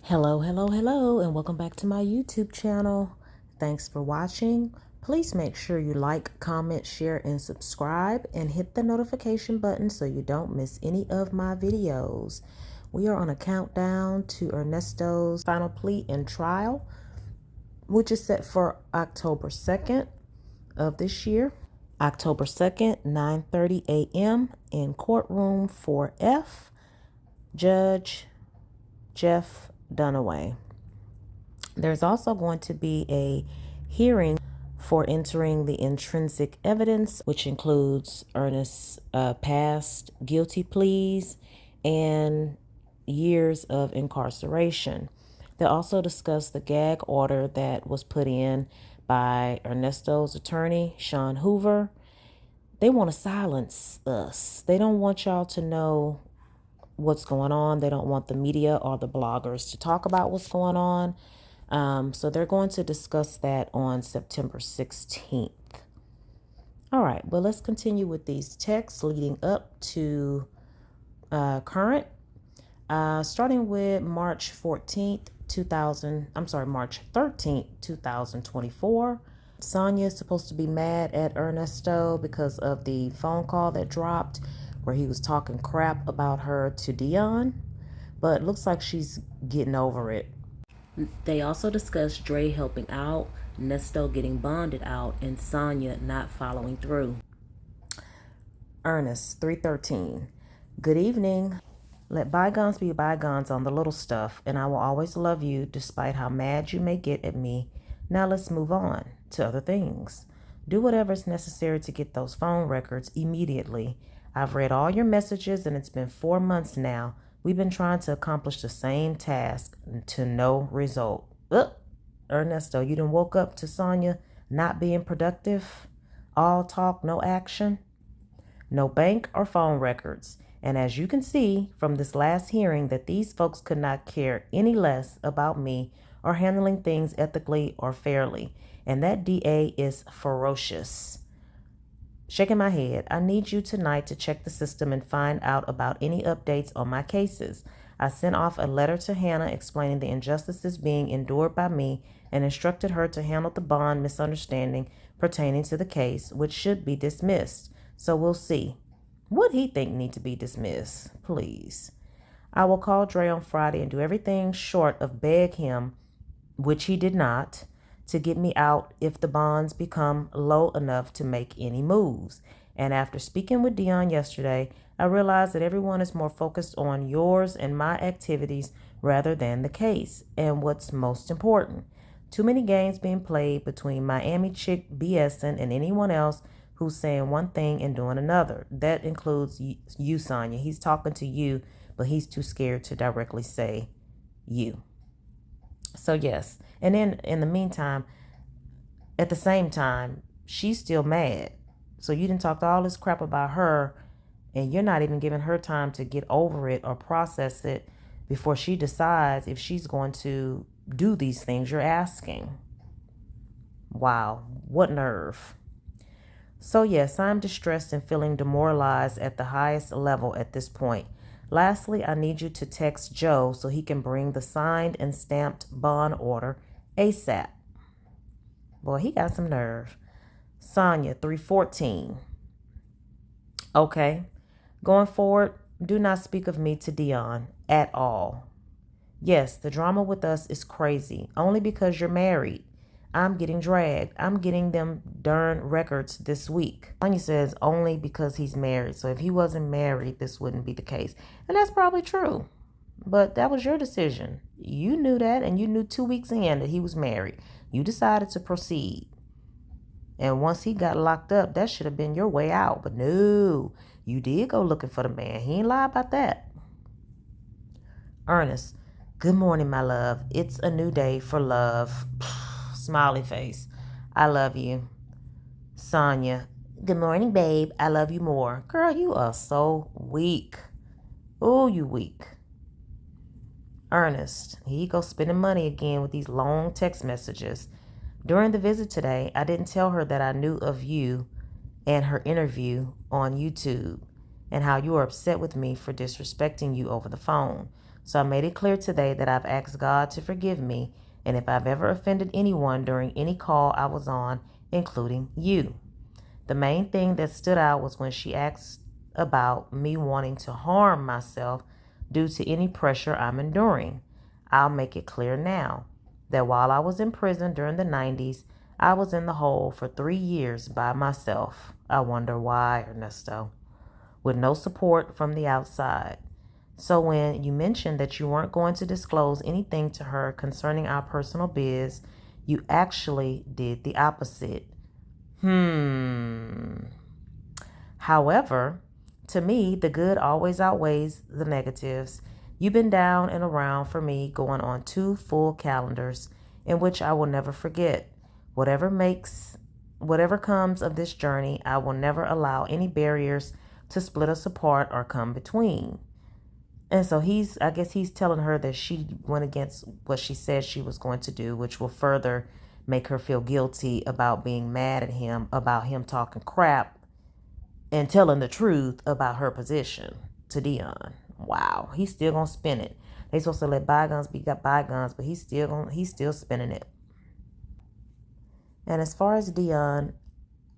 Hello, and welcome back to my YouTube channel. Thanks for watching. Please make sure you like, comment, share, and subscribe, and hit the notification button so you don't miss any of my videos. We are on a countdown to Ernesto's final plea and trial, which is set for October 2nd of this year. October 2nd, 9:30 a.m. in courtroom 4F, Judge Jeff Dunaway. There's also going to be a hearing for entering the intrinsic evidence, which includes Ernest's past guilty pleas and years of incarceration. They'll also discuss the gag order that was put in by Ernesto's attorney, Sean Hoover. They want to silence us. They don't want y'all to know what's going on. They don't want the media or the bloggers to talk about what's going on. So they're going to discuss that on September 16th. All right, well, let's continue with these texts leading up to current. Starting with March 13th, 2024. Sonya is supposed to be mad at Ernesto because of the phone call that dropped where he was talking crap about her to Dion, but looks like she's getting over it. They also discussed Dre helping out, Nesto getting bonded out, and Sonya not following through. Ernest, 313. Good evening. Let bygones be bygones on the little stuff, and I will always love you despite how mad you may get at me. Now let's move on to other things. Do whatever is necessary to get those phone records immediately. I've read all your messages, and it's been 4 months now. We've been trying to accomplish the same task to no result. Ernesto, you done woke up to Sonya not being productive? All talk, no action? No bank or phone records. And as you can see from this last hearing that these folks could not care any less about me or handling things ethically or fairly. And that DA is ferocious. Shaking my head, I need you tonight to check the system and find out about any updates on my cases. I sent off a letter to Hannah explaining the injustices being endured by me and instructed her to handle the bond misunderstanding pertaining to the case, which should be dismissed. So we'll see. What he think need to be dismissed, please. I will call Dre on Friday and do everything short of beg him, which he did not, to get me out if the bonds become low enough to make any moves. And after speaking with Dion yesterday, I realized that everyone is more focused on yours and my activities rather than the case and what's most important. Too many games being played between Miami chick BSing and anyone else who's saying one thing and doing another. That includes you, Sonya. He's talking to you, but he's too scared to directly say you. So yes, and then in the meantime, at the same time, she's still mad. So you didn't talk all this crap about her, and you're not even giving her time to get over it or process it before she decides if she's going to do these things you're asking. Wow, what nerve. So yes, I'm distressed and feeling demoralized at the highest level at this point. Lastly, I need you to text Joe so he can bring the signed and stamped bond order ASAP. Boy, he got some nerve. Sonya, 314. Okay. Going forward, do not speak of me to Dion at all. Yes, the drama with us is crazy, only because you're married. I'm getting dragged. I'm getting them darn records this week. Sonya says only because he's married. So if he wasn't married, this wouldn't be the case. And that's probably true. But that was your decision. You knew that, and you knew 2 weeks in that he was married. You decided to proceed. And once he got locked up, that should have been your way out. But no, you did go looking for the man. He ain't lie about that. Ernest, good morning, my love. It's a new day for love. Smiley face. I love you. Sonya. Good morning, babe. I love you more. Girl, you are so weak. Oh, you weak. Ernest. Here you go spending money again with these long text messages. During the visit today, I didn't tell her that I knew of you and her interview on YouTube. and how you are upset with me for disrespecting you over the phone. So I made it clear today that I've asked God to forgive me, and if I've ever offended anyone during any call I was on, including you. The main thing that stood out was when she asked about me wanting to harm myself due to any pressure I'm enduring. I'll make it clear now that while I was in prison during the 90s, I was in the hole for 3 years by myself. I wonder why, Ernesto, with no support from the outside. So when you mentioned that you weren't going to disclose anything to her concerning our personal biz, you actually did the opposite. However, to me, the good always outweighs the negatives. You've been down and around for me going on 2 full calendars in which I will never forget. Whatever comes of this journey, I will never allow any barriers to split us apart or come between. And so I guess he's telling her that she went against what she said she was going to do, which will further make her feel guilty about being mad at him, about him talking crap and telling the truth about her position to Dion. Wow, he's still gonna spin it. They supposed to let bygones be bygones, but he's still spinning it. And as far as Dion,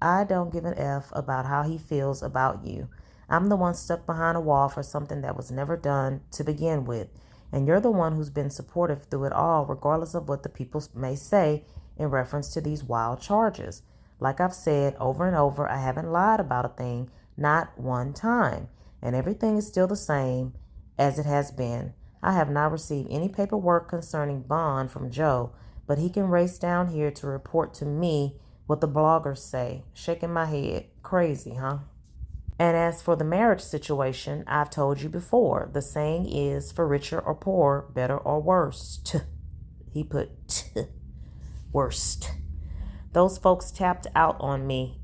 I don't give an F about how he feels about you. I'm the one stuck behind a wall for something that was never done to begin with. And you're the one who's been supportive through it all, regardless of what the people may say in reference to these wild charges. Like I've said over and over, I haven't lied about a thing, not one time. And everything is still the same as it has been. I have not received any paperwork concerning bond from Joe, but he can race down here to report to me what the bloggers say. Shaking my head. Crazy, huh? And as for the marriage situation, I've told you before, the saying is for richer or poor, better or worst. He put worst. Those folks tapped out on me.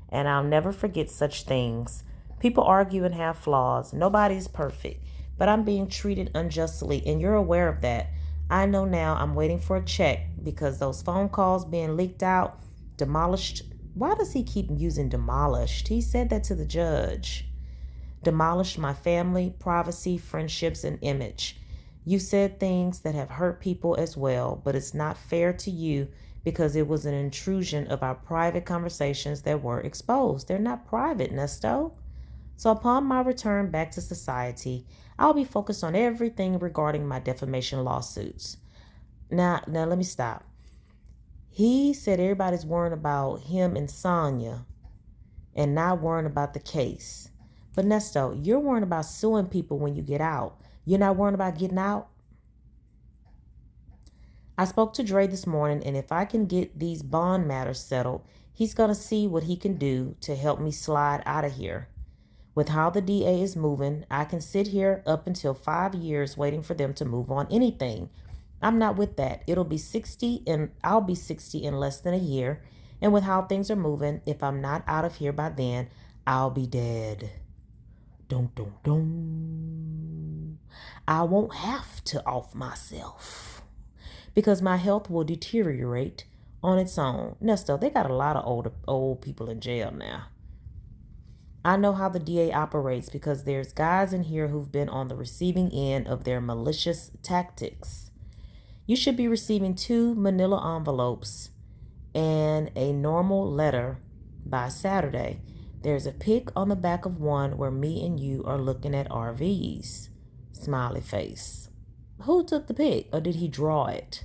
And I'll never forget such things. People argue and have flaws. Nobody's perfect. But I'm being treated unjustly, and you're aware of that. I know now I'm waiting for a check because those phone calls being leaked out, demolished. Why does he keep using demolished? He said that to the judge. Demolished my family, privacy, friendships, and image. You said things that have hurt people as well, but it's not fair to you because it was an intrusion of our private conversations that were exposed. They're not private, Nesto. So upon my return back to society, I'll be focused on everything regarding my defamation lawsuits. Now let me stop. He said everybody's worrying about him and Sonya and not worrying about the case. But Nesto, you're worrying about suing people when you get out. You're not worrying about getting out? I spoke to Dre this morning, and if I can get these bond matters settled, he's going to see what he can do to help me slide out of here. With how the DA is moving, I can sit here up until 5 years waiting for them to move on anything. I'm not with that. I'll be 60 in less than a year. And with how things are moving, if I'm not out of here by then, I'll be dead. Dun, dun, dun. I won't have to off myself because my health will deteriorate on its own. Nesto, they got a lot of old people in jail now. I know how the DA operates because there's guys in here who've been on the receiving end of their malicious tactics. You should be receiving 2 manila envelopes and a normal letter by Saturday. There's a pic on the back of one where me and you are looking at RVs. Smiley face. Who took the pic, or did he draw it?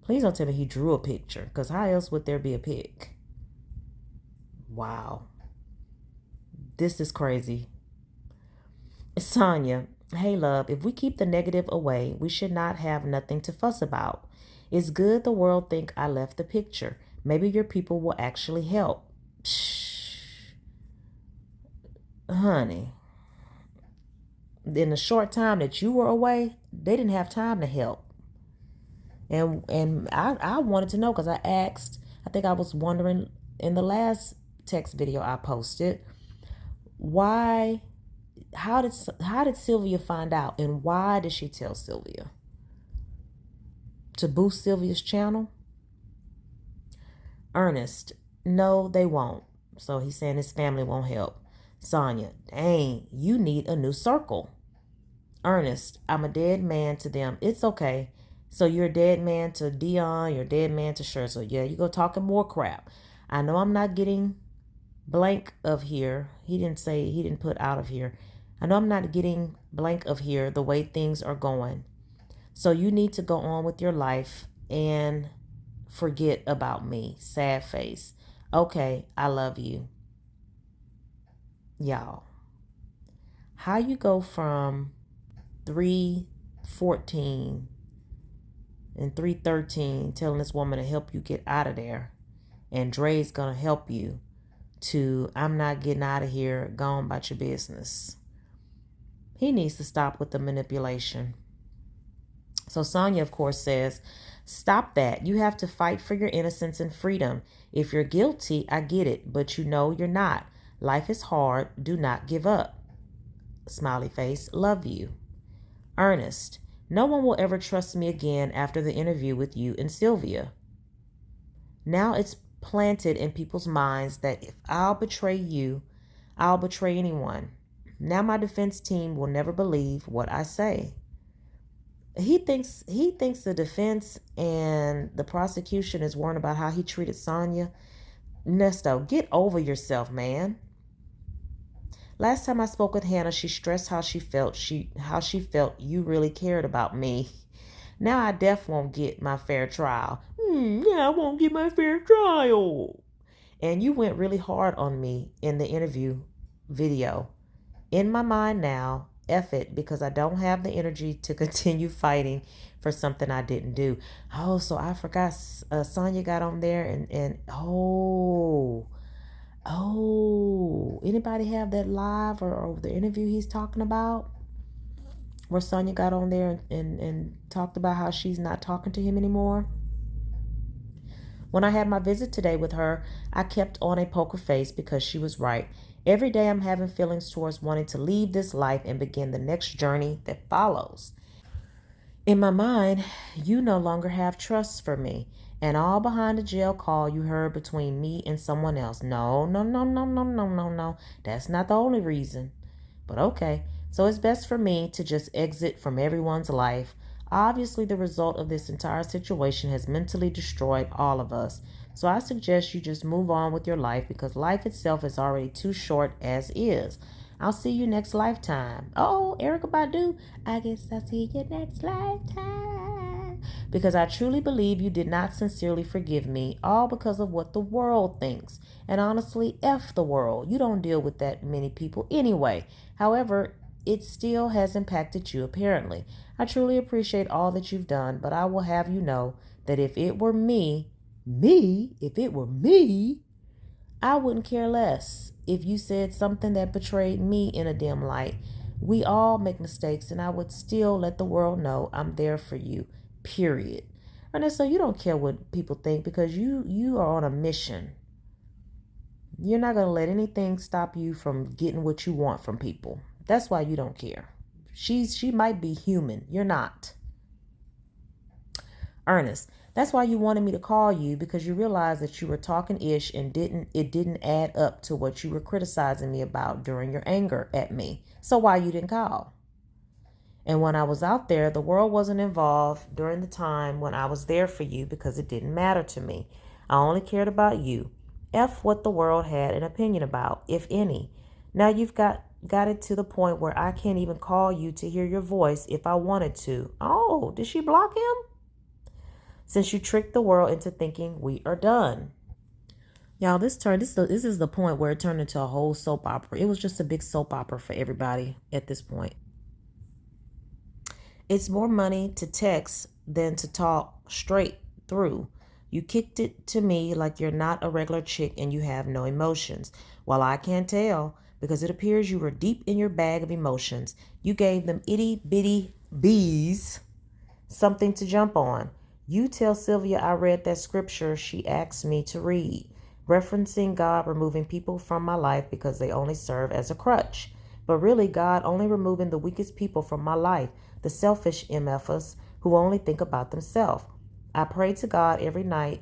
Please don't tell me he drew a picture, because how else would there be a pic? Wow. This is crazy. Sonya, hey love, if we keep the negative away, we should not have nothing to fuss about. It's good the world think I left the picture. Maybe your people will actually help. Shh. Honey, in the short time that you were away, they didn't have time to help. And I wanted to know because I asked, I think I was wondering in the last text video I posted, how did Sylvia find out, and why did she tell Sylvia? To boost Sylvia's channel? Ernest, no, they won't. So he's saying his family won't help. Sonya, dang, you need a new circle. Ernest, I'm a dead man to them. It's okay. So you're a dead man to Dion, you're a dead man to Shirley. So yeah, you go talking more crap. I know I'm not getting blank of here. He didn't put out of here. I know I'm not getting blank of here the way things are going. So you need to go on with your life and forget about me. Sad face. Okay, I love you. Y'all, how you go from 3:14 and 3:13 telling this woman to help you get out of there and Dre's gonna help you to I'm not getting out of here, go on about your business. He needs to stop with the manipulation. So Sonya, of course, says, stop that. You have to fight for your innocence and freedom. If you're guilty, I get it, but you know you're not. Life is hard. Do not give up. Smiley face, love you. Ernest, no one will ever trust me again after the interview with you and Sylvia. Now it's planted in people's minds that if I'll betray you, I'll betray anyone. Now my defense team will never believe what I say. He thinks the defense and the prosecution is worried about how he treated Sonya. Nesto, get over yourself, man. Last time I spoke with Hannah, she stressed how she felt you really cared about me. Now I def won't get my fair trial. Yeah, I won't get my fair trial. And you went really hard on me in the interview video. In my mind now, F it, because I don't have the energy to continue fighting for something I didn't do. Oh, so I forgot Sonya got on there and anybody have that live or the interview he's talking about? Where Sonya got on there and talked about how she's not talking to him anymore? When I had my visit today with her, I kept on a poker face because she was right. Every day I'm having feelings towards wanting to leave this life and begin the next journey that follows. In my mind, you no longer have trust for me. And all behind the jail call you heard between me and someone else. No, no, no, no, no, no, no, no. That's not the only reason. But okay, so it's best for me to just exit from everyone's life. Obviously, the result of this entire situation has mentally destroyed all of us. So I suggest you just move on with your life because life itself is already too short as is. I'll see you next lifetime. Oh, Erykah Badu, I guess I'll see you next lifetime. Because I truly believe you did not sincerely forgive me, all because of what the world thinks. And honestly, F the world. You don't deal with that many people anyway. However, it still has impacted you apparently. I truly appreciate all that you've done, but I will have you know that if it were me, I wouldn't care less if you said something that betrayed me in a dim light. We all make mistakes, and I would still let the world know I'm there for you, period. Ernesto, you don't care what people think because you are on a mission. You're not going to let anything stop you from getting what you want from people. That's why you don't care. She might be human. You're not. Ernest, that's why you wanted me to call you, because you realized that you were talking ish and it didn't add up to what you were criticizing me about during your anger at me. So why you didn't call? And when I was out there, the world wasn't involved during the time when I was there for you because it didn't matter to me. I only cared about you. F what the world had an opinion about, if any. Now you've got it to the point where I can't even call you to hear your voice if I wanted to. Oh, did she block him? Since you tricked the world into thinking we are done. Y'all, this is the point where it turned into a whole soap opera. It was just a big soap opera for everybody at this point. It's more money to text than to talk straight through. You kicked it to me like you're not a regular chick and you have no emotions. Well, I can't tell because it appears you were deep in your bag of emotions. You gave them itty bitty bees something to jump on. You tell Sylvia I read that scripture she asked me to read, referencing God removing people from my life because they only serve as a crutch. But really, God only removing the weakest people from my life, the selfish MFers who only think about themselves. I pray to God every night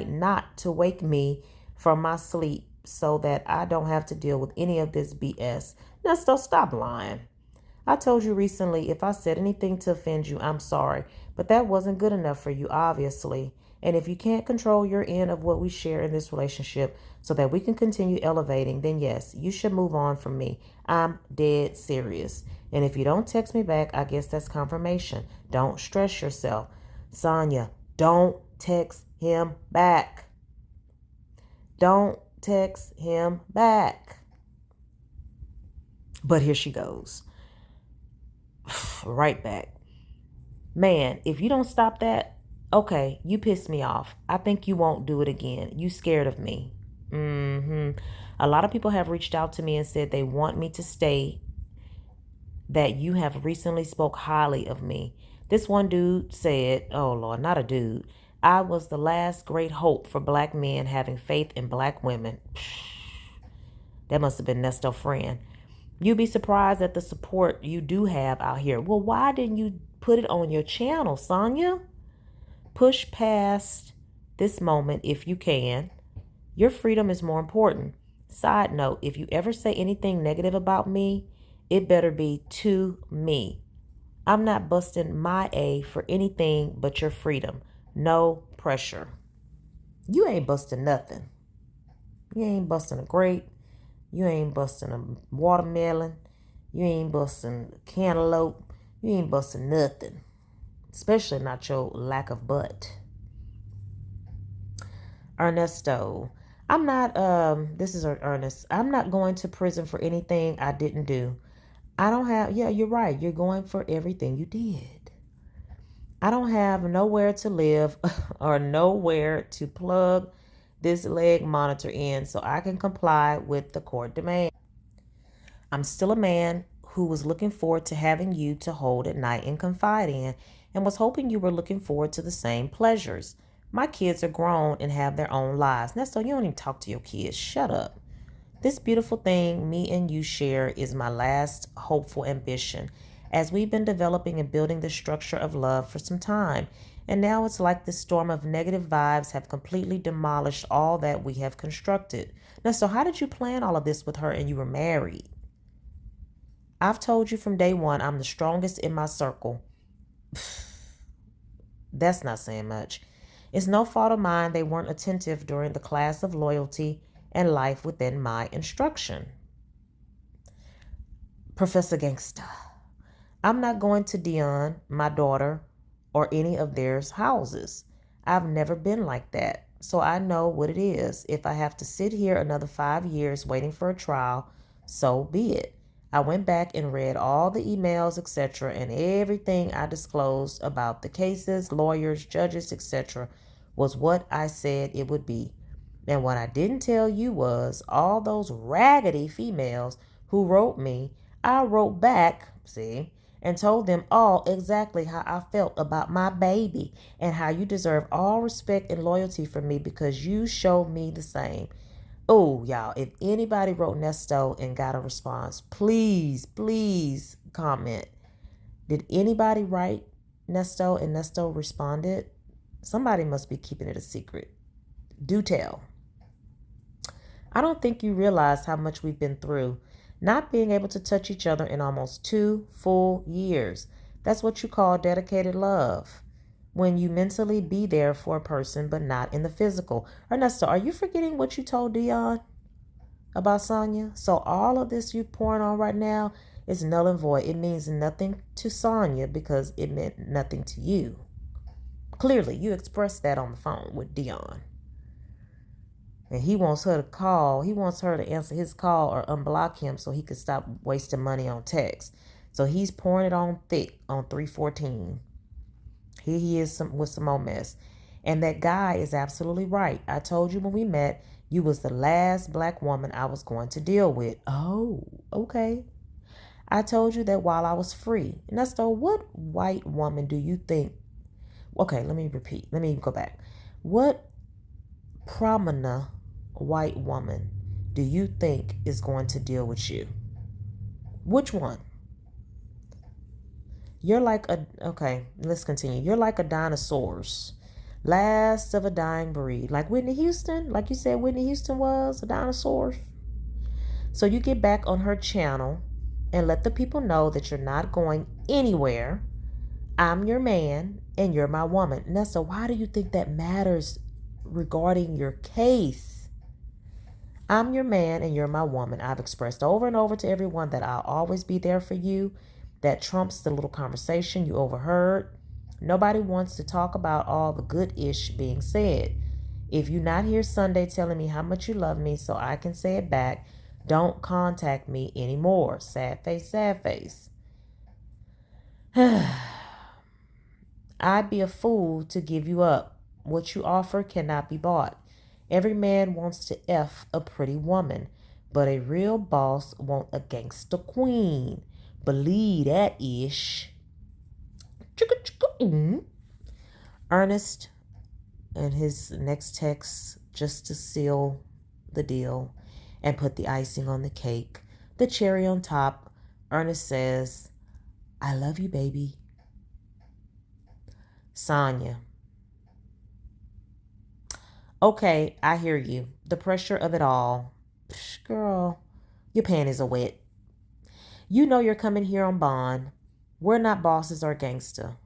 not to wake me from my sleep so that I don't have to deal with any of this BS. Nesto, stop lying. I told you recently if I said anything to offend you, I'm sorry. But that wasn't good enough for you, obviously. And if you can't control your end of what we share in this relationship so that we can continue elevating, then yes, you should move on from me. I'm dead serious. And if you don't text me back, I guess that's confirmation. Don't stress yourself. Sonya, don't text him back. Don't text him back. But here she goes. Right back. Man, if you don't stop that, okay, you pissed me off. I think you won't do it again. You scared of me. A lot of people have reached out to me and said they want me to stay, that you have recently spoke highly of me. This one dude said, oh Lord, not a dude. I was the last great hope for black men having faith in black women. That must have been Nesto's friend. You'd be surprised at the support you do have out here. Well, why didn't you put it on your channel, Sonya? Push past this moment if you can. Your freedom is more important. Side note, if you ever say anything negative about me, it better be to me. I'm not busting my A for anything but your freedom. No pressure. You ain't busting nothing. You ain't busting a grape. You ain't busting a watermelon. You ain't busting cantaloupe. You ain't busting nothing. Especially not your lack of butt. Ernesto, I'm not, this is Ernest. I'm not going to prison for anything I didn't do. I don't have, yeah, you're right. You're going for everything you did. I don't have nowhere to live or nowhere to plug this leg monitor in so I can comply with the court demand. I'm still a man who was looking forward to having you to hold at night and confide in, and was hoping you were looking forward to the same pleasures. My kids are grown and have their own lives. Nesto, you don't even talk to your kids. Shut up. This beautiful thing me and you share is my last hopeful ambition, as we've been developing and building the structure of love for some time. And now it's like this storm of negative vibes have completely demolished all that we have constructed. Nesto, how did you plan all of this with her and you were married? I've told you from day one I'm the strongest in my circle. That's not saying much. It's no fault of mine they weren't attentive during the class of loyalty and life within my instruction. Professor Gangsta, I'm not going to Dion, my daughter, or any of theirs houses. I've never been like that, so I know what it is. If I have to sit here another 5 years waiting for a trial, so be it. I went back and read all the emails, etc., and everything I disclosed about the cases, lawyers, judges, etc., was what I said it would be. And what I didn't tell you was all those raggedy females who wrote me, I wrote back, see, and told them all exactly how I felt about my baby and how you deserve all respect and loyalty from me because you showed me the same. Oh, y'all, if anybody wrote Nesto and got a response, please comment. Did anybody write Nesto and Nesto responded? Somebody must be keeping it a secret. Do tell. I don't think you realize how much we've been through, not being able to touch each other in almost 2 full years. That's what you call dedicated love. When you mentally be there for a person, but not in the physical. Ernesto, are you forgetting what you told Dion about Sonya? So all of this you pouring on right now is null and void. It means nothing to Sonya because it meant nothing to you. Clearly, you expressed that on the phone with Dion. And he wants her to call. He wants her to answer his call or unblock him so he could stop wasting money on text. So he's pouring it on thick on 314. Here he is with some more mess. And that guy is absolutely right. I told you when we met, you was the last black woman I was going to deal with. Oh, okay. I told you that while I was free. Nesto, what white woman do you think? Okay, let me repeat. Let me go back. What prominent white woman do you think is going to deal with you? Which one? You're like okay, let's continue. You're like a dinosaurus. Last of a dying breed. Like Whitney Houston, like you said Whitney Houston was a dinosaur. So you get back on her channel and let the people know that you're not going anywhere. I'm your man and you're my woman. Nesto, why do you think that matters regarding your case? I'm your man and you're my woman. I've expressed over and over to everyone that I'll always be there for you. That trumps the little conversation you overheard. Nobody wants to talk about all the good ish being said. If you're not here Sunday telling me how much you love me so I can say it back, don't contact me anymore. Sad face, sad face. I'd be a fool to give you up. What you offer cannot be bought. Every man wants to F a pretty woman, but a real boss wants a gangster queen. Believe that ish. Ernest and his next text, just to seal the deal and put the icing on the cake, the cherry on top. Ernest says, I love you, baby. Sonya. Okay, I hear you. The pressure of it all. Psh, girl, your panties are wet. You know you're coming here on bond. We're not bosses or gangster.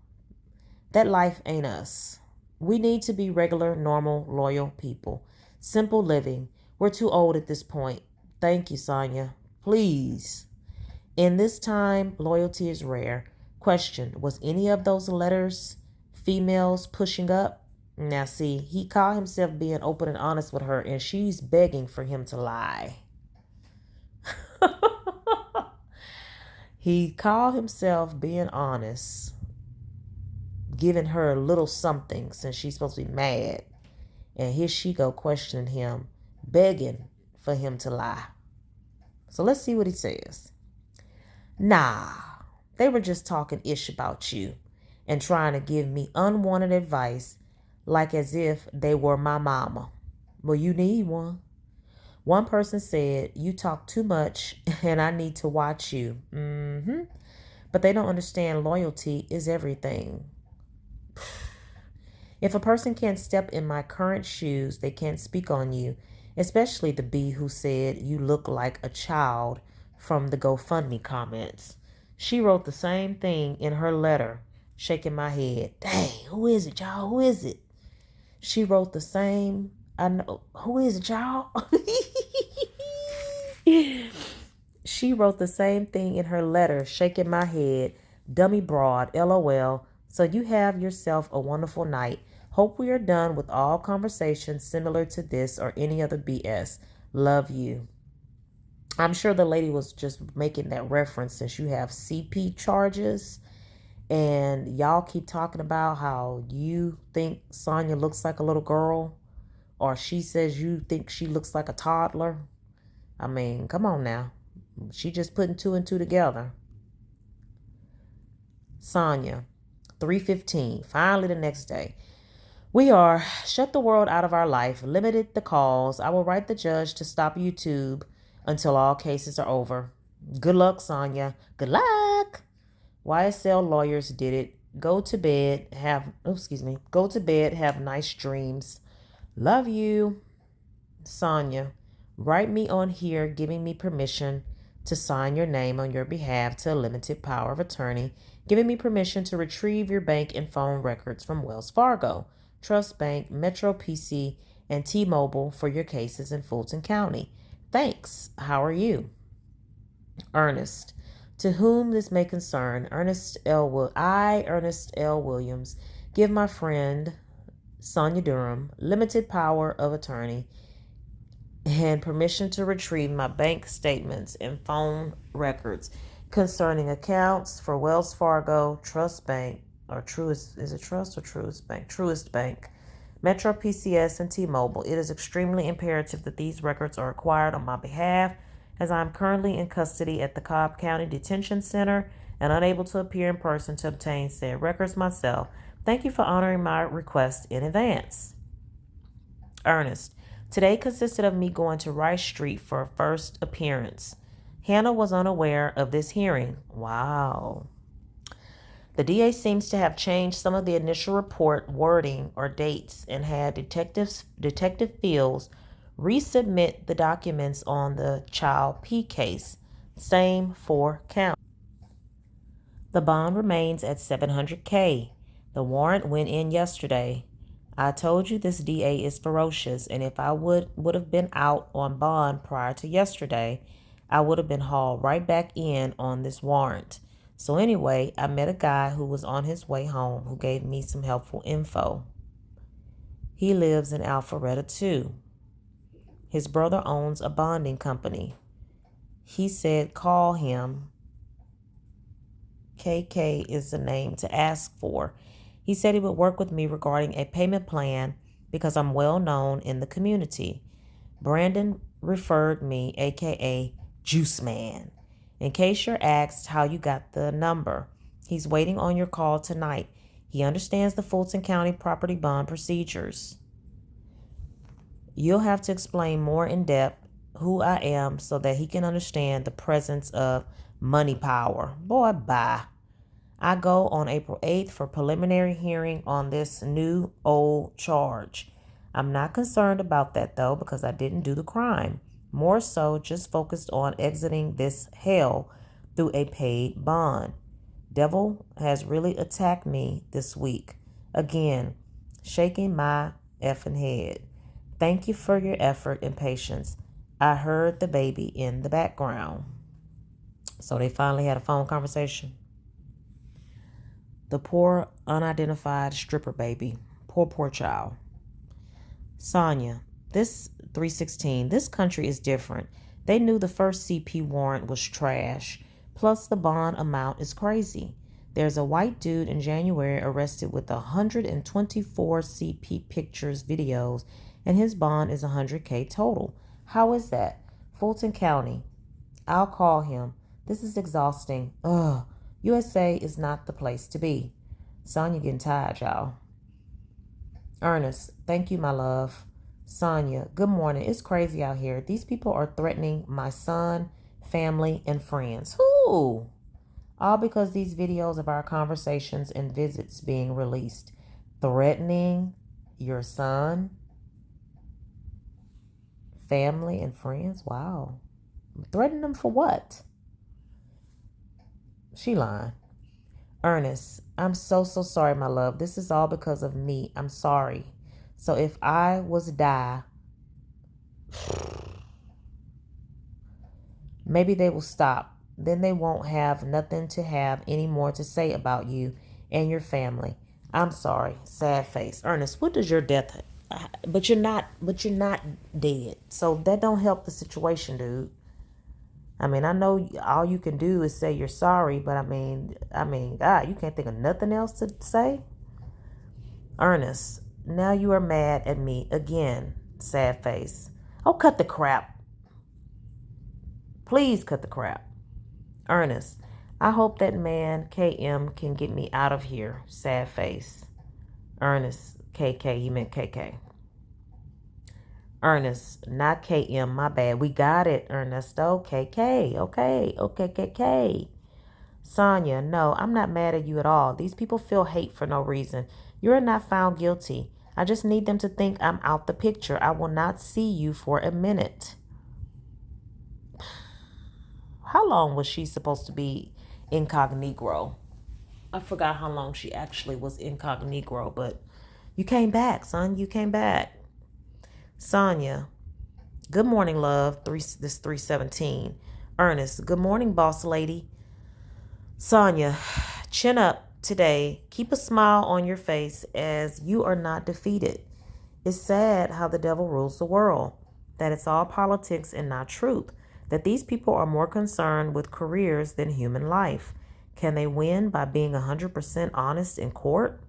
That life ain't us. We need to be regular, normal, loyal people. Simple living. We're too old at this point. Thank you, Sonya. Please. In this time, loyalty is rare. Question, was any of those letters females pushing up? Now see, he called himself being open and honest with her, and she's begging for him to lie. He called himself being honest, giving her a little something since she's supposed to be mad. And here she go questioning him, begging for him to lie. So let's see what he says. Nah, they were just talking ish about you and trying to give me unwanted advice, like as if they were my mama. Well, you need one. One person said, you talk too much and I need to watch you. But they don't understand loyalty is everything. If a person can't step in my current shoes, they can't speak on you, especially the B who said you look like a child from the GoFundMe comments. She wrote the same thing in her letter, shaking my head. Dang, who is it, y'all? Who is it? She wrote the same. I know. Who is it, y'all? She wrote the same thing in her letter, shaking my head. Dummy broad, LOL. So you have yourself a wonderful night. Hope we are done with all conversations similar to this or any other BS. Love you. I'm sure the lady was just making that reference since you have CP charges and y'all keep talking about how you think Sonya looks like a little girl, or she says you think she looks like a toddler. I mean, come on now. She just putting two and two together. Sonya, 3:15. Finally the next day. We are shut the world out of our life, limited the calls. I will write the judge to stop YouTube until all cases are over. Good luck, Sonya. Good luck. YSL lawyers did it. Go to bed. Go to bed. Have nice dreams. Love you. Sonya, write me on here giving me permission to sign your name on your behalf to a limited power of attorney, giving me permission to retrieve your bank and phone records from Wells Fargo, Trust Bank, Metro PC, and T-Mobile for your cases in Fulton County. Thanks. How are you? Ernest, to whom this may concern, Ernest L. Williams, give my friend Sonya Durham limited power of attorney and permission to retrieve my bank statements and phone records concerning accounts for Wells Fargo, Trust Bank, or Truist, is it Trust or Truist Bank? Truist Bank, Metro PCS, and T-Mobile. It is extremely imperative that these records are acquired on my behalf, as I am currently in custody at the Cobb County Detention Center and unable to appear in person to obtain said records myself. Thank you for honoring my request in advance. Ernest, today consisted of me going to Rice Street for a first appearance. Hannah was unaware of this hearing. Wow. The DA seems to have changed some of the initial report wording or dates and had Detective Fields resubmit the documents on the Child P case. Same 4 counts. The bond remains at $700K. The warrant went in yesterday. I told you this DA is ferocious, and if I would have been out on bond prior to yesterday, I would have been hauled right back in on this warrant. So anyway, I met a guy who was on his way home who gave me some helpful info. He lives in Alpharetta too. His brother owns a bonding company. He said call him. KK is the name to ask for. He said he would work with me regarding a payment plan because I'm well known in the community. Brandon referred me, aka Juice Man. In case you're asked how you got the number, he's waiting on your call tonight. He understands the Fulton County property bond procedures. You'll have to explain more in depth who I am so that he can understand the presence of money power. Boy, bye. I go on April 8th for preliminary hearing on this new old charge. I'm not concerned about that though because I didn't do the crime. More so just focused on exiting this hell through a paid bond. Devil has really attacked me this week. Again, shaking my effing head. Thank you for your effort and patience. I heard the baby in the background. So they finally had a phone conversation. The poor unidentified stripper baby. Poor child. Sonya, this 316, this country is different. They knew the first CP warrant was trash. Plus the bond amount is crazy. There's a white dude in January arrested with 124 CP pictures, videos, and his bond is $100K total. How is that? Fulton County. I'll call him. This is exhausting. Ugh. USA is not the place to be. Sonya getting tired, y'all. Ernest, thank you, my love. Sonya, good morning. It's crazy out here. These people are threatening my son, family, and friends. Who? All because these videos of our conversations and visits being released. Threatening your son, family, and friends? Wow. Threatening them for what? She lying. Ernest, I'm so sorry, my love. This is all because of me. I'm sorry. So if I was to die, maybe they will stop. Then they won't have nothing to have any more to say about you and your family. I'm sorry. Sad face. Ernest, what does your death? But you're not dead. So that don't help the situation, dude. I mean, I know all you can do is say you're sorry, but I mean, God, you can't think of nothing else to say? Ernest, now you are mad at me again. Sad face. Oh, cut the crap. Please cut the crap. Ernest, I hope that man, KM, can get me out of here. Sad face. Ernest, KK, he meant KK. Ernest, not KM, my bad. We got it, Ernesto. KK, okay, KK. Sonya, no, I'm not mad at you at all. These people feel hate for no reason. You're not found guilty. I just need them to think I'm out the picture. I will not see you for a minute. How long was she supposed to be incognito? I forgot how long she actually was incognito, but you came back, son. You came back. Sonya, good morning, love. This 317. Ernest, good morning, boss lady. Sonya, chin up today. Keep a smile on your face as you are not defeated. It's sad how the devil rules the world, that it's all politics and not truth, that these people are more concerned with careers than human life. Can they win by being 100% honest in court?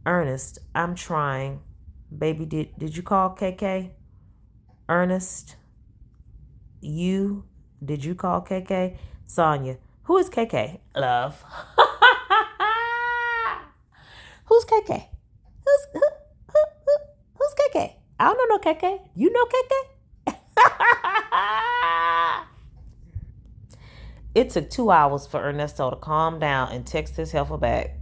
Ernest, I'm trying. Baby, did you call KK? Ernest, did you call KK? Sonya, who is KK? Love. Who's KK? Who's KK? I don't know no KK. You know KK? It took 2 hours for Ernesto to calm down and text his helper back.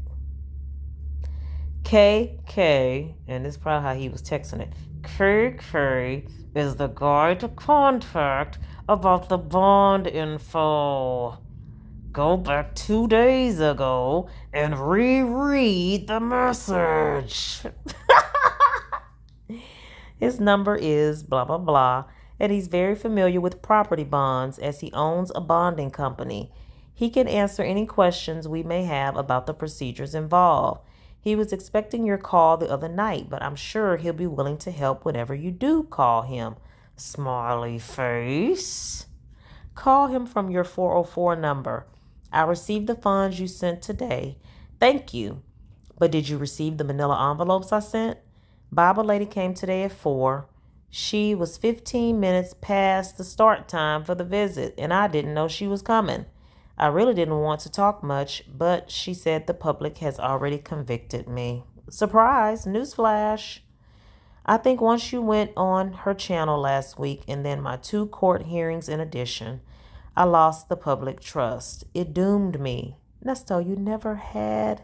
KK, and this is probably how he was texting it. KK is the guy to contact about the bond info. Go back 2 days ago and reread the message. His number is blah, blah, blah, and he's very familiar with property bonds as he owns a bonding company. He can answer any questions we may have about the procedures involved. He was expecting your call the other night, but I'm sure he'll be willing to help whenever you do call him. Smiley face. Call him from your 404 number. I received the funds you sent today. Thank you. But did you receive the manila envelopes I sent? Bible lady came today at 4. She was 15 minutes past the start time for the visit, and I didn't know she was coming. I really didn't want to talk much, but she said the public has already convicted me. Surprise, newsflash. I think once you went on her channel last week and then my 2 court hearings in addition, I lost the public trust. It doomed me. Nesto, you never had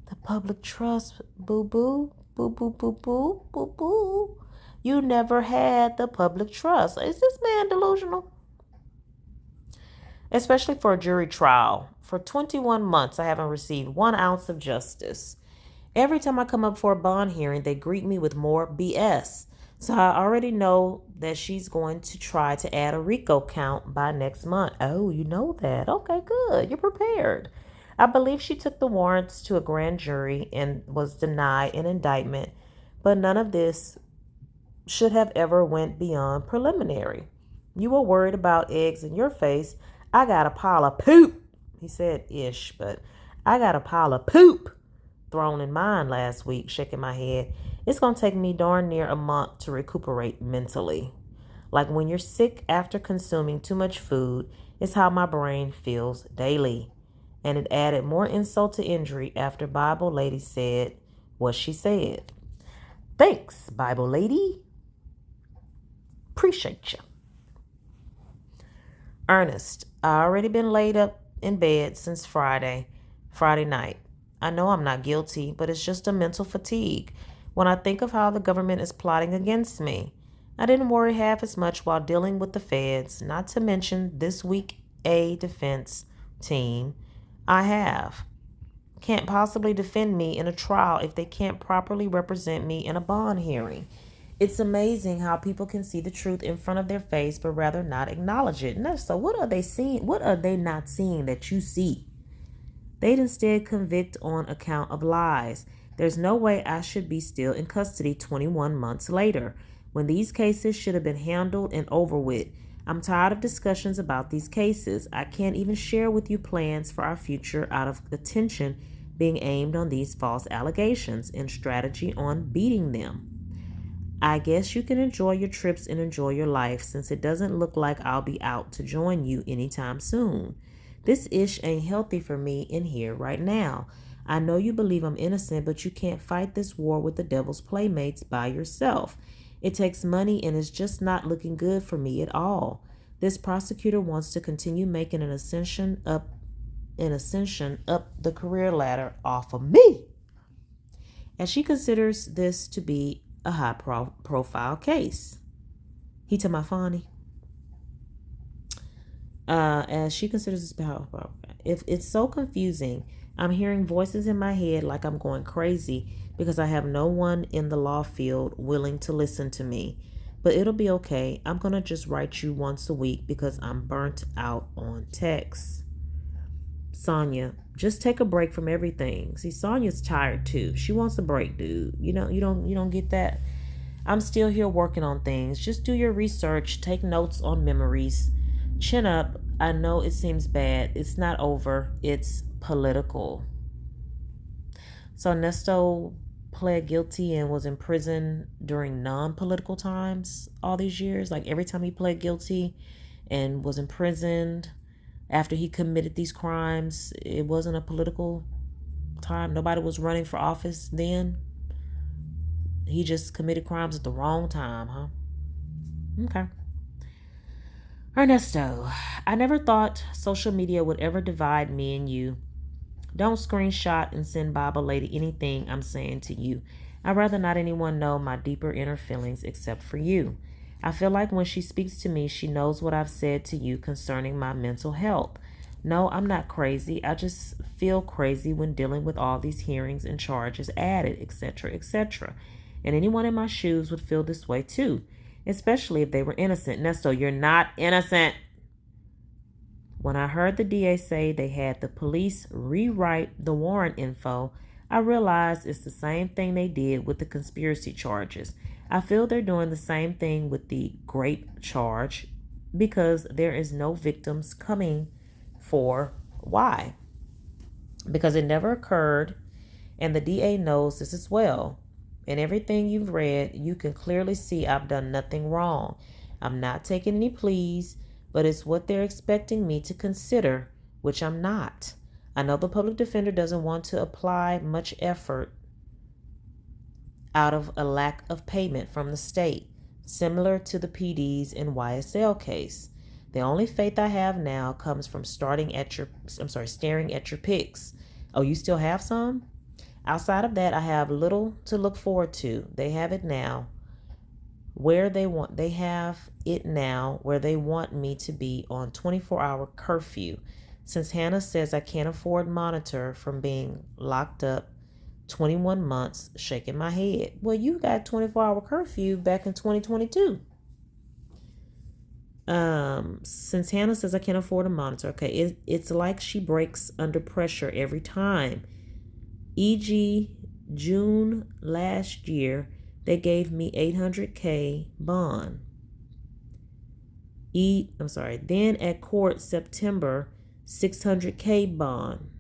the public trust, boo-boo. Boo, boo, boo, boo, boo, boo. You never had the public trust. Is this man delusional? Especially for a jury trial. For 21 months, I haven't received 1 ounce of justice. Every time I come up for a bond hearing, they greet me with more BS. So I already know that she's going to try to add a RICO count by next month. Oh, you know that. Okay, good. You're prepared. I believe she took the warrants to a grand jury and was denied an indictment, but none of this should have ever went beyond preliminary. You were worried about eggs in your face. I got a pile of poop. He said ish, but I got a pile of poop thrown in mine last week, shaking my head. It's going to take me darn near a month to recuperate mentally. Like when you're sick after consuming too much food, is how my brain feels daily. And it added more insult to injury after Bible lady said what she said. Thanks, Bible lady. Appreciate you. Ernest, I already been laid up in bed since Friday night. I know I'm not guilty, but it's just a mental fatigue when I think of how the government is plotting against me. I didn't worry half as much while dealing with the feds, not to mention this week a defense team I have. Can't possibly defend me in a trial if they can't properly represent me in a bond hearing. It's amazing how people can see the truth in front of their face but rather not acknowledge it. So what are they seeing? What are they not seeing that you see? They'd instead convict on account of lies. There's no way I should be still in custody 21 months later, when these cases should have been handled and over with. I'm tired of discussions about these cases. I can't even share with you plans for our future out of attention being aimed on these false allegations and strategy on beating them. I guess you can enjoy your trips and enjoy your life, since it doesn't look like I'll be out to join you anytime soon. This ish ain't healthy for me in here right now. I know you believe I'm innocent, but you can't fight this war with the devil's playmates by yourself. It takes money and it's just not looking good for me at all. This prosecutor wants to continue making an ascension up the career ladder off of me. And she considers this to be a high profile case. He to my funny. As she considers this powerful. If it's so confusing, I'm hearing voices in my head like I'm going crazy because I have no one in the law field willing to listen to me. But it'll be okay. I'm going to just write you once a week because I'm burnt out on text. Sonya, just take a break from everything. See, Sonya's tired too. She wants a break, dude. You don't get that. I'm still here working on things. Just do your research, take notes on memories. Chin up. I know it seems bad. It's not over. It's political. So Nesto pled guilty and was in prison during non-political times all these years. Like every time he pled guilty and was imprisoned after he committed these crimes, it wasn't a political time. Nobody was running for office then. He just committed crimes at the wrong time, huh? Okay. Ernesto, I never thought social media would ever divide me and you. Don't screenshot and send Baba Lady anything I'm saying to you. I'd rather not anyone know my deeper inner feelings except for you. I feel like when she speaks to me, she knows what I've said to you concerning my mental health. No, I'm not crazy. I just feel crazy when dealing with all these hearings and charges added, etc., etc. And anyone in my shoes would feel this way too, especially if they were innocent. Nesto, you're not innocent. When I heard the DA say they had the police rewrite the warrant info, I realized it's the same thing they did with the conspiracy charges. I feel they're doing the same thing with the grape charge because there is no victims coming for why? Because it never occurred, and the DA knows this as well. In everything you've read, you can clearly see I've done nothing wrong. I'm not taking any pleas, but it's what they're expecting me to consider, which I'm not. I know the public defender doesn't want to apply much effort out of a lack of payment from the state, similar to the PD's and YSL case. The only faith I have now comes from staring at your pics. Oh, you still have some? Outside of that, I have little to look forward to. They have it now where they want me to be on 24-hour curfew. Since Hannah says I can't afford monitor from being locked up 21 months, shaking my head. Well, you got 24-hour curfew back in 2022. Since Hannah says I can't afford a monitor, okay, it's like she breaks under pressure every time. E.g., June last year, they gave me $800K bond. Then at court, September, $600K bond.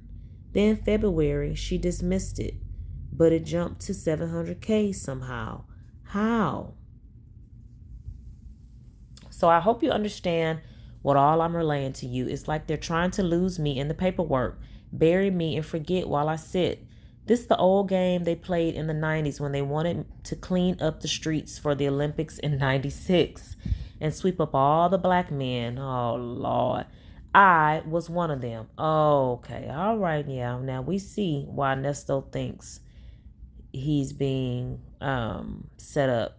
Then February, she dismissed it, but it jumped to $700K somehow. How? So I hope you understand what all I'm relaying to you. It's like they're trying to lose me in the paperwork, bury me and forget while I sit. This is the old game they played in the 90s when they wanted to clean up the streets for the Olympics in 96 and sweep up all the black men. Oh, Lord. I was one of them. Okay. All right. Yeah. Now we see why Nesto thinks he's being set up.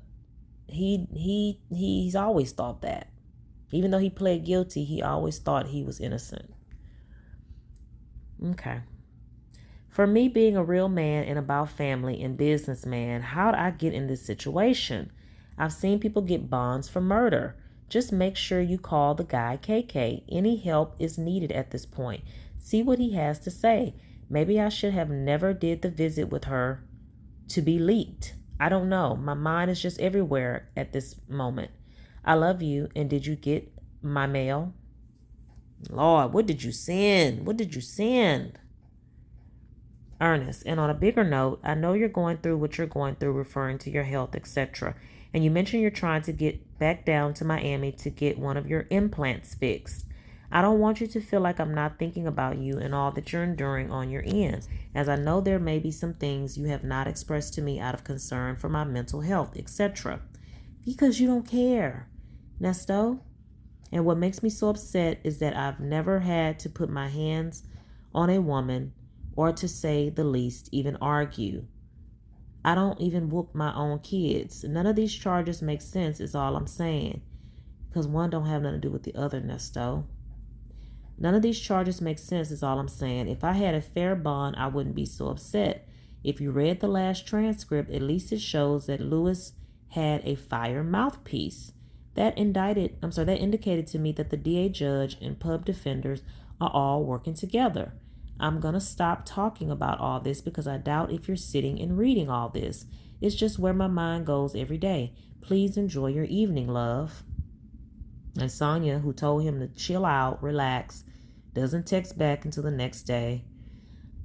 He's always thought that. Even though he pled guilty, he always thought he was innocent. Okay. For me, being a real man and about family and businessman, how'd I get in this situation? I've seen people get bonds for murder. Just make sure you call the guy KK. Any help is needed at this point. See what he has to say. Maybe I should have never did the visit with her to be leaked. I don't know. My mind is just everywhere at this moment. I love you. And did you get my mail? Lord, what did you send? What did you send? Ernest, and on a bigger note, I know you're going through what you're going through, referring to your health, etc. And you mentioned you're trying to get back down to Miami to get one of your implants fixed. I don't want you to feel like I'm not thinking about you and all that you're enduring on your end, as I know there may be some things you have not expressed to me out of concern for my mental health, etc. Because you don't care, Nesto. And what makes me so upset is that I've never had to put my hands on a woman, or to say the least, even argue. I don't even whoop my own kids. None of these charges make sense is all I'm saying. Because one don't have nothing to do with the other, Nesto. None of these charges make sense is all I'm saying. If I had a fair bond, I wouldn't be so upset. If you read the last transcript, at least it shows that Lewis had a fire mouthpiece. That indicated to me that the DA judge and pub defenders are all working together. I'm going to stop talking about all this because I doubt if you're sitting and reading all this. It's just where my mind goes every day. Please enjoy your evening, love. And Sonya, who told him to chill out, relax, doesn't text back until the next day.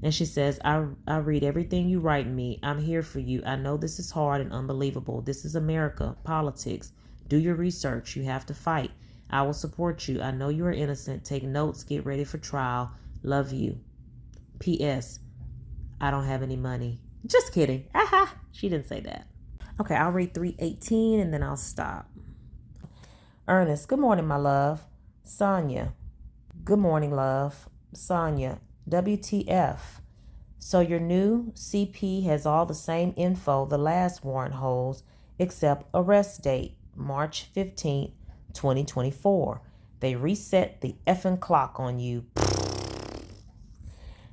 And she says, I read everything you write me. I'm here for you. I know this is hard and unbelievable. This is America, politics. Do your research. You have to fight. I will support you. I know you are innocent. Take notes. Get ready for trial. Love you. P.S. I don't have any money. Just kidding. Aha. She didn't say that. Okay, I'll read 318 and then I'll stop. Ernest, good morning, my love. Sonya, good morning, love. Sonya, WTF. So your new CP has all the same info the last warrant holds, except arrest date, March 15th, 2024. They reset the effing clock on you.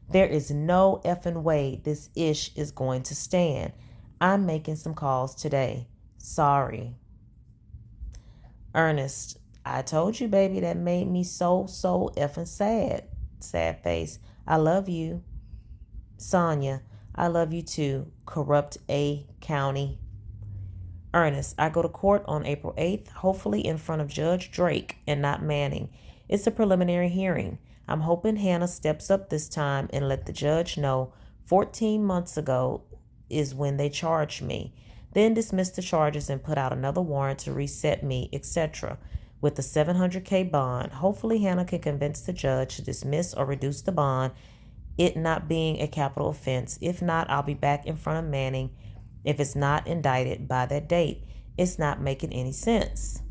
There is no effing way this ish is going to stand. I'm making some calls today. Sorry. Ernest, I told you, baby, that made me so effing sad. Sad face. I love you. Sonya, I love you too. Corrupt A County. Ernest, I go to court on April 8th, hopefully in front of Judge Drake and not Manning. It's a preliminary hearing. I'm hoping Hannah steps up this time and let the judge know 14 months ago is when they charged me. Then dismiss the charges and put out another warrant to reset me, etc. With the $700K bond, hopefully Hannah can convince the judge to dismiss or reduce the bond, it not being a capital offense. If not, I'll be back in front of Manning if it's not indicted by that date. It's not making any sense.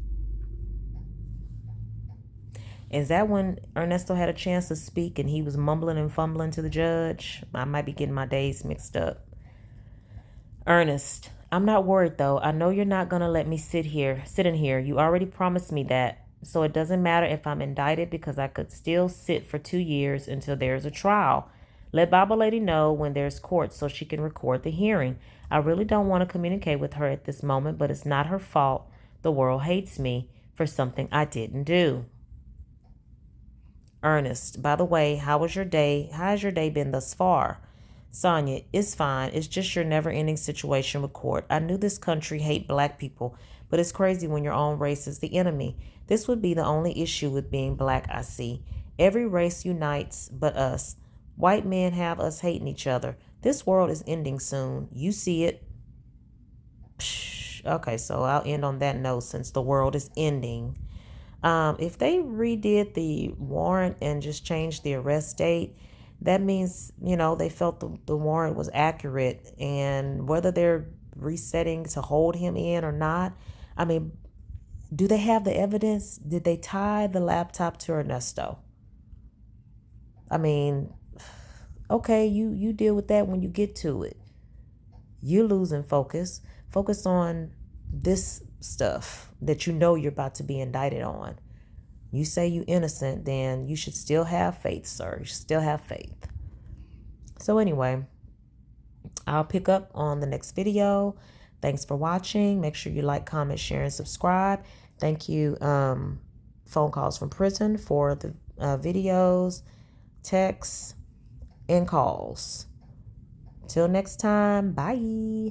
Is that when Ernesto had a chance to speak and he was mumbling and fumbling to the judge? I might be getting my days mixed up. Ernest, I'm not worried though. I know you're not going to let me sit in here. You already promised me that. So it doesn't matter if I'm indicted because I could still sit for 2 years until there's a trial. Let Baba Lady know when there's court so she can record the hearing. I really don't want to communicate with her at this moment, but it's not her fault. The world hates me for something I didn't do. Ernest, by the way, how has your day been thus far? Sonya, it's fine. It's just your never-ending situation with court. I knew this country hate black people, but it's crazy when your own race is the enemy. This would be the only issue with being black, I see. Every race unites but us. White men have us hating each other. This world is ending soon. You see it. Okay, so I'll end on that note since the world is ending. If they redid the warrant and just changed the arrest date, that means, they felt the warrant was accurate. And whether they're resetting to hold him in or not, I mean, do they have the evidence? Did they tie the laptop to Ernesto? I mean, okay, you deal with that when you get to it. You're losing focus. Focus on this stuff that you're about to be indicted on. You say you innocent, then you should still have faith, sir. You should still have faith. So anyway, I'll pick up on the next video. Thanks for watching. Make sure you like, comment, share, and subscribe. Thank you, Phone Calls from Prison, for the videos, texts, and calls. Till next time, bye.